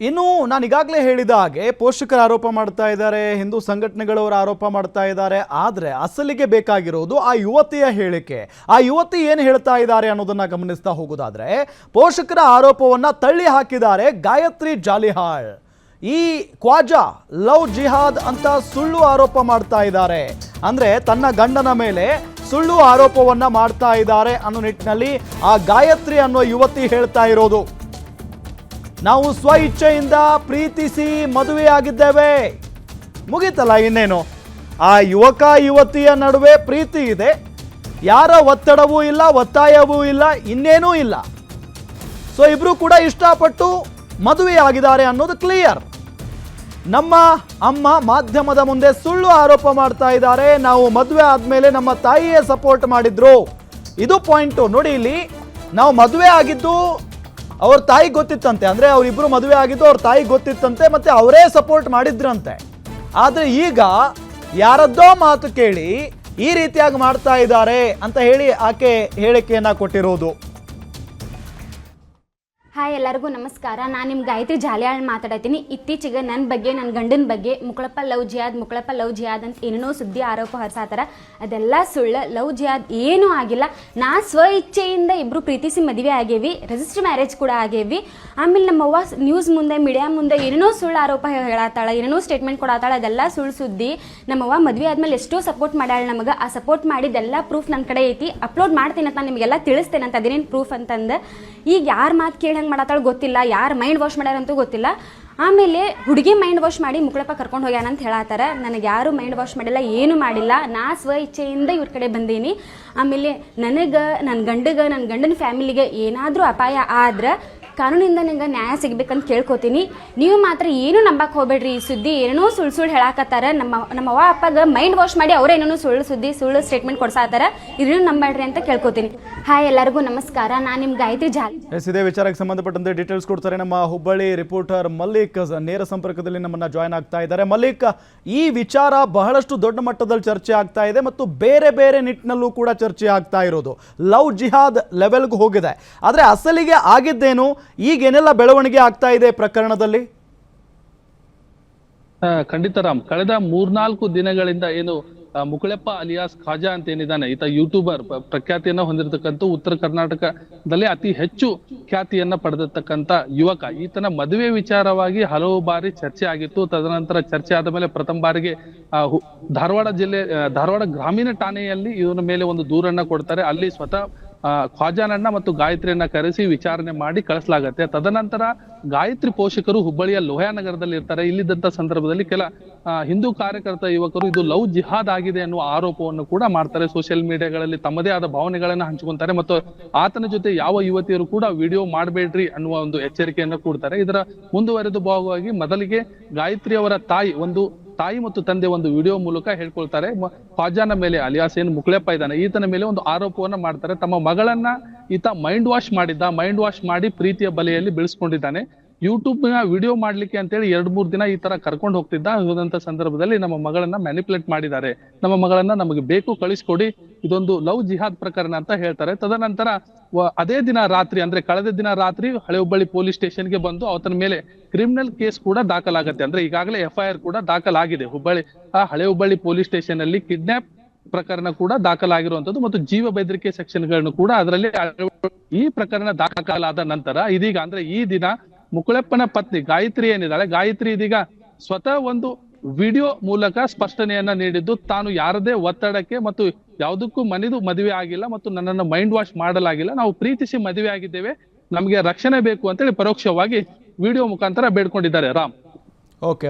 ಇನ್ನು ನಾನು ಈಗಾಗಲೇ ಹೇಳಿದ ಹಾಗೆ ಪೋಷಕರು ಆರೋಪ ಮಾಡ್ತಾ ಇದ್ದಾರೆ, ಹಿಂದೂ ಸಂಘಟನೆಗಳವರು ಆರೋಪ ಮಾಡ್ತಾ ಇದ್ದಾರೆ. ಆದರೆ ಅಸಲಿಗೆ ಬೇಕಾಗಿರೋದು ಆ ಯುವತಿಯ ಹೇಳಿಕೆ. ಆ ಯುವತಿ ಏನು ಹೇಳ್ತಾ ಇದ್ದಾರೆ ಅನ್ನೋದನ್ನ ಗಮನಿಸ್ತಾ ಹೋಗೋದಾದ್ರೆ, ಪೋಷಕರ ಆರೋಪವನ್ನ ತಳ್ಳಿ ಹಾಕಿದ್ದಾರೆ ಗಾಯತ್ರಿ ಜಾಲಿಹಾಳ್. ಈ ಖ್ವಾಜಾ ಲವ್ ಜಿಹಾದ್ ಅಂತ ಸುಳ್ಳು ಆರೋಪ ಮಾಡ್ತಾ ಇದ್ದಾರೆ. ಅಂದ್ರೆ ತನ್ನ ಗಂಡನ ಮೇಲೆ ಸುಳ್ಳು ಆರೋಪವನ್ನ ಮಾಡ್ತಾ ಇದ್ದಾರೆ ಅನ್ನೋ ನಿಟ್ಟಿನಲ್ಲಿ ಆ ಗಾಯತ್ರಿ ಅನ್ನೋ ಯುವತಿ ಹೇಳ್ತಾ ಇರೋದು. ನಾವು ಸ್ವ ಇಚ್ಛೆಯಿಂದ ಪ್ರೀತಿಸಿ ಮದುವೆಯಾಗಿದ್ದೇವೆ, ಮುಗೀತಲ್ಲ, ಇನ್ನೇನು. ಆ ಯುವಕ ಯುವತಿಯ ನಡುವೆ ಪ್ರೀತಿ ಇದೆ, ಯಾರ ಒತ್ತಡವೂ ಇಲ್ಲ, ಒತ್ತಾಯವೂ ಇಲ್ಲ, ಇನ್ನೇನೂ ಇಲ್ಲ. ಸೊ ಇಬ್ರು ಕೂಡ ಇಷ್ಟಪಟ್ಟು ಮದುವೆಯಾಗಿದ್ದಾರೆ ಅನ್ನೋದು ಕ್ಲಿಯರ್. ನಮ್ಮ ಅಮ್ಮ ಮಾಧ್ಯಮದ ಮುಂದೆ ಸುಳ್ಳು ಆರೋಪ ಮಾಡ್ತಾ ಇದ್ದಾರೆ, ನಾವು ಮದುವೆ ಆದ್ಮೇಲೆ ನಮ್ಮ ತಾಯಿಯೇ ಸಪೋರ್ಟ್ ಮಾಡಿದ್ರು. ಇದು ಪಾಯಿಂಟು ನೋಡಿ. ಇಲ್ಲಿ ನಾವು ಮದುವೆ ಆಗಿದ್ದು ಅವ್ರ ತಾಯಿ ಗೊತ್ತಿತ್ತಂತೆ, ಅಂದ್ರೆ ಅವರಿಬ್ರು ಮದುವೆ ಆಗಿದ್ದು ಅವ್ರ ತಾಯಿ ಗೊತ್ತಿತ್ತಂತೆ, ಮತ್ತೆ ಅವರೇ ಸಪೋರ್ಟ್ ಮಾಡಿದ್ರಂತೆ. ಆದ್ರೆ ಈಗ ಯಾರದ್ದೋ ಮಾತು ಕೇಳಿ ಈ ರೀತಿಯಾಗಿ ಮಾಡ್ತಾ ಇದ್ದಾರೆ ಅಂತ ಹೇಳಿ ಆಕೆ ಹೇಳಿಕೆಯನ್ನ ಕೊಟ್ಟಿರೋದು. ಹಾಯ್, ಎಲ್ಲರಿಗೂ ನಮಸ್ಕಾರ. ನಾನು ನಿಮ್ಮ ಗಾಯತ್ರಿ ಜಾಲಿಹಾಳ್ ಮಾತಾಡತ್ತೀನಿ. ಇತ್ತೀಚೆಗೆ ನನ್ನ ಬಗ್ಗೆ, ನನ್ನ ಗಂಡನ ಬಗ್ಗೆ ಮುಕ್ಕಳಪ್ಪ ಲವ್ ಜಿಹಾದ್ ಅಂತ ಏನೇನೋ ಸುದ್ದಿ ಆರೋಪ ಹೊರಸಾತಾರ. ಅದೆಲ್ಲ ಸುಳ್ಳು. ಲವ್ ಜಿಹಾದ್ ಏನೂ ಆಗಿಲ್ಲ. ನಾ ಸ್ವ ಇಚ್ಛೆಯಿಂದ ಇಬ್ಬರು ಪ್ರೀತಿಸಿ ಮದುವೆ ಆಗೇವಿ, ರಿಜಿಸ್ಟರ್ ಮ್ಯಾರೇಜ್ ಕೂಡ ಆಗೇವಿ. ಆಮೇಲೆ ನಮ್ಮವ್ವ ನ್ಯೂಸ್ ಮುಂದೆ, ಮೀಡಿಯಾ ಮುಂದೆ ಏನೇನೋ ಸುಳ್ಳು ಆರೋಪ ಹೇಳತ್ತಾಳ, ಏನೇನೋ ಸ್ಟೇಟ್ಮೆಂಟ್ ಕೊಡತ್ತಾಳ. ಅದೆಲ್ಲ ಸುಳ್ಳು ಸುದ್ದಿ. ನಮ್ಮವ್ವ ಮದುವೆ ಆದ್ಮೇಲೆ ಎಷ್ಟೋ ಸಪೋರ್ಟ್ ಮಾಡ್ಯಾಳ ನಮಗೆ. ಆ ಸಪೋರ್ಟ್ ಮಾಡಿದ್ದೆಲ್ಲ ಪ್ರೂಫ್ ನನ್ನ ಕಡೆ ಐತಿ, ಅಪ್ಲೋಡ್ ಮಾಡ್ತೀನಿ ಅಂತ ನಾನು ನಿಮಗೆಲ್ಲ ತಿಳಿಸ್ತೇನೆ ಅಂತ. ಅದೇನೇನು ಪ್ರೂಫ್ ಅಂತಂದು ಈಗ ಯಾರು ಮಾತು ಕೇಳಿ ಮಾಡತ್ತಾಳ ಗೊತ್ತಿಲ್ಲ, ಯಾರು ಮೈಂಡ್ ವಾಶ್ ಮಾಡ್ಯಾರಂತೂ ಗೊತ್ತಿಲ್ಲ. ಆಮೇಲೆ ಹುಡುಗಿ ಮೈಂಡ್ ವಾಶ್ ಮಾಡಿ ಮುಕ್ಕಳಪ್ಪ ಕರ್ಕೊಂಡು ಹೋಗ್ಯಾನಂತ ಹೇಳತ್ತಾರ. ನನಗೆ ಯಾರು ಮೈಂಡ್ ವಾಶ್ ಮಾಡಿಲ್ಲ, ಏನು ಮಾಡಿಲ್ಲ. ನಾ ಸ್ವ ಇಚ್ಛೆಯಿಂದ ಇವ್ರ ಕಡೆ ಬಂದೀನಿ. ಆಮೇಲೆ ನನಗೆ, ನನ್ನ ಗಂಡಗೆ, ನನ್ನ ಗಂಡನ ಫ್ಯಾಮಿಲಿಗೆ ಏನಾದರೂ ಅಪಾಯ ಆದ್ರೆ ಕಾನೂನಿಂದ ನಂಗೆ ನ್ಯಾಯ ಸಿಗ್ಬೇಕಂತ ಕೇಳ್ಕೊತೀನಿ. ನೀವು ಮಾತ್ರ ಏನು ನಂಬಕ್ಕೆ ಹೋಗ್ಬೇಡ್ರಿ. ಈ ಸುದ್ದಿ ಏನೇನೋ ಸುಳ್ಳು ಹೇಳಾಕತ್ತಾರ. ನಮ್ಮವ್ವ ಅಪ್ಪಗೆ ಮೈಂಡ್ ವಾಶ್ ಮಾಡಿ ಅವರೇನೇನೋ ಸುಳ್ಳು ಸುದ್ದಿ, ಸುಳ್ಳು ಸ್ಟೇಟ್ಮೆಂಟ್ ಕೊಡ್ಸಾತಾರ. ಇದನ್ನು ನಂಬೇಡ್ರಿ ಅಂತ ಕೇಳ್ಕೊತೀನಿ. ಹಾಯ್, ಎಲ್ಲರಿಗೂ ನಮಸ್ಕಾರ. ನಾನು ನಿಮ್ಮ ಗಾಯತ್ರಿ ಇದೇ ವಿಚಾರಕ್ಕೆ ಸಂಬಂಧಪಟ್ಟಂತೆ ಡೀಟೇಲ್ಸ್ ಕೊಡ್ತಾರೆ ನಮ್ಮ ಹುಬ್ಬಳ್ಳಿ ರಿಪೋರ್ಟರ್ ಮಲ್ಲಿಕ್. ನೇರ ಸಂಪರ್ಕದಲ್ಲಿ ನಮ್ಮನ್ನ ಜಾಯ್ನ್ ಆಗ್ತಾ ಇದ್ದಾರೆ. ಮಲ್ಲಿಕ್, ಈ ವಿಚಾರ ಬಹಳಷ್ಟು ದೊಡ್ಡ ಮಟ್ಟದಲ್ಲಿ ಚರ್ಚೆ ಆಗ್ತಾ ಇದೆ ಮತ್ತು ಬೇರೆ ಬೇರೆ ನಿಟ್ಟಿನಲ್ಲೂ ಕೂಡ ಚರ್ಚೆ ಆಗ್ತಾ ಇರೋದು. ಲವ್ ಜಿಹಾದ್ ಲೆವೆಲ್ಗೂ ಹೋಗಿದೆ. ಆದರೆ ಅಸಲಿಗೆ ಆಗಿದ್ದೇನು, ಈಗೇನೆಲ್ಲ ಬೆಳವಣಿಗೆ ಆಗ್ತಾ ಇದೆ ಪ್ರಕರಣದಲ್ಲಿ? ಖಂಡಿತ ರಾಮ್, ಕಳೆದ 3-4 ದಿನಗಳಿಂದ ಏನು ಮುಕುಳೆಪ್ಪ ಅಲಿಯಾಸ್ ಖಾಜಾ ಅಂತ ಏನಿದ್ದಾನೆ, ಈತ ಯೂಟ್ಯೂಬರ್, ಪ್ರಖ್ಯಾತಿಯನ್ನ ಹೊಂದಿರತಕ್ಕಂಥ ಉತ್ತರ ಕರ್ನಾಟಕದಲ್ಲಿ ಅತಿ ಹೆಚ್ಚು ಖ್ಯಾತಿಯನ್ನ ಪಡೆದಿರ್ತಕ್ಕಂಥ ಯುವಕ. ಈತನ ಮದುವೆ ವಿಚಾರವಾಗಿ ಹಲವು ಬಾರಿ ಚರ್ಚೆ ಆಗಿತ್ತು. ತದನಂತರ ಚರ್ಚೆ ಆದ ಮೇಲೆ ಪ್ರಥಮ ಬಾರಿಗೆ ಧಾರವಾಡ ಗ್ರಾಮೀಣ ಠಾಣೆಯಲ್ಲಿ ಇವನ ಮೇಲೆ ಒಂದು ದೂರನ್ನ ಕೊಡ್ತಾರೆ. ಅಲ್ಲಿ ಸ್ವತಃ ಖ್ವಾಜಾನನ್ನ ಮತ್ತು ಗಾಯತ್ರಿಯನ್ನ ಕರೆಸಿ ವಿಚಾರಣೆ ಮಾಡಿ ಕಳಿಸಲಾಗತ್ತೆ. ತದನಂತರ ಗಾಯತ್ರಿ ಪೋಷಕರು ಹುಬ್ಬಳ್ಳಿಯ ಲೋಹಾನಗರದಲ್ಲಿ ಇರ್ತಾರೆ. ಇಲ್ಲಿದ್ದಂತ ಸಂದರ್ಭದಲ್ಲಿ ಕೆಲ ಹಿಂದೂ ಕಾರ್ಯಕರ್ತ ಯುವಕರು ಇದು ಲವ್ ಜಿಹಾದ್ ಆಗಿದೆ ಅನ್ನುವ ಆರೋಪವನ್ನು ಕೂಡ ಮಾಡ್ತಾರೆ. ಸೋಷಿಯಲ್ ಮೀಡಿಯಾಗಳಲ್ಲಿ ತಮ್ಮದೇ ಆದ ಭಾವನೆಗಳನ್ನ ಹಂಚಿಕೊಂತಾರೆ ಮತ್ತು ಆತನ ಜೊತೆ ಯಾವ ಯುವತಿಯರು ಕೂಡ ವಿಡಿಯೋ ಮಾಡಬೇಡ್ರಿ ಅನ್ನುವ ಒಂದು ಎಚ್ಚರಿಕೆಯನ್ನು ಕೊಡ್ತಾರೆ. ಇದರ ಮುಂದುವರೆದ ಭಾಗವಾಗಿ ಮೊದಲಿಗೆ ಗಾಯತ್ರಿ ಅವರ ತಾಯಿ ಮತ್ತು ತಂದೆ ಒಂದು ವಿಡಿಯೋ ಮೂಲಕ ಹೇಳ್ಕೊಳ್ತಾರೆ. ಖ್ವಾಜಾನ ಮೇಲೆ, ಅಲಿಯಾಸ್ ಏನು ಮುಕುಳೆಪ್ಪ ಇದ್ದಾನೆ, ಈತನ ಮೇಲೆ ಒಂದು ಆರೋಪವನ್ನ ಮಾಡ್ತಾರೆ. ತಮ್ಮ ಮಗಳನ್ನ ಈತ ಮೈಂಡ್ ವಾಶ್ ಮಾಡಿ ಪ್ರೀತಿಯ ಬಲೆಯಲ್ಲಿ ಬೆಳೆಸ್ಕೊಂಡಿದ್ದಾನೆ. ಯೂಟ್ಯೂಬ್ ನ ವಿಡಿಯೋ ಮಾಡ್ಲಿಕ್ಕೆ ಅಂತೇಳಿ 2-3 ದಿನ ಈ ತರ ಕರ್ಕೊಂಡು ಹೋದಂತ ಸಂದರ್ಭದಲ್ಲಿ ನಮ್ಮ ಮಗಳನ್ನ ಮ್ಯಾನಿಪುಲೇಟ್ ಮಾಡಿದ್ದಾರೆ. ನಮ್ಮ ಮಗಳನ್ನ ನಮಗೆ ಬೇಕು, ಕಳಿಸ್ಕೊಡಿ, ಇದೊಂದು ಲವ್ ಜಿಹಾದ್ ಪ್ರಕರಣ ಅಂತ ಹೇಳ್ತಾರೆ. ತದನಂತರ ಅದೇ ದಿನ ರಾತ್ರಿ, ಅಂದ್ರೆ ಕಳೆದ ದಿನ ರಾತ್ರಿ ಹಳೆ ಹುಬ್ಬಳ್ಳಿ ಪೊಲೀಸ್ ಸ್ಟೇಷನ್ಗೆ ಬಂದು ಆತನ ಮೇಲೆ ಕ್ರಿಮಿನಲ್ ಕೇಸ್ ಕೂಡ ದಾಖಲಾಗತ್ತೆ. ಅಂದ್ರೆ ಈಗಾಗಲೇ FIR ಕೂಡ ದಾಖಲಾಗಿದೆ. ಹಳೆ ಹುಬ್ಬಳ್ಳಿ ಪೊಲೀಸ್ ಸ್ಟೇಷನ್ ಅಲ್ಲಿ ಕಿಡ್ನಾಪ್ ಪ್ರಕರಣ ಕೂಡ ದಾಖಲಾಗಿರುವಂತದ್ದು ಮತ್ತು ಜೀವ ಬೆದರಿಕೆ ಸೆಕ್ಷನ್ಗಳನ್ನು ಕೂಡ ಅದರಲ್ಲಿ ಈ ಪ್ರಕರಣ ದಾಖಲಾದ ನಂತರ ಇದೀಗ, ಅಂದ್ರೆ ಈ ದಿನ ಮುಕುಳೆಪ್ಪನ ಪತ್ನಿ ಗಾಯತ್ರಿ ಏನಿದ್ದಾಳೆ, ಗಾಯತ್ರಿ ಇದೀಗ ಸ್ವತಃ ಒಂದು ವಿಡಿಯೋ ಮೂಲಕ ಸ್ಪಷ್ಟನೆಯನ್ನ ನೀಡಿದ್ದು, ತಾನು ಯಾರದೇ ಒತ್ತಡಕ್ಕೆ ಮತ್ತು ಯಾವುದಕ್ಕೂ ಮದುವೆ ಆಗಿಲ್ಲ ಮತ್ತು ನನ್ನನ್ನು ಮೈಂಡ್ ವಾಶ್ ಮಾಡಲಾಗಿಲ್ಲ, ನಾವು ಪ್ರೀತಿಸಿ ಮದುವೆ ಆಗಿದ್ದೇವೆ, ನಮಗೆ ರಕ್ಷಣೆ ಬೇಕು ಅಂತೇಳಿ ಪರೋಕ್ಷವಾಗಿ ವಿಡಿಯೋ ಮುಖಾಂತರ ಬೇಡ್ಕೊಂಡಿದ್ದಾರೆ ರಾಮ್. ಓಕೆ.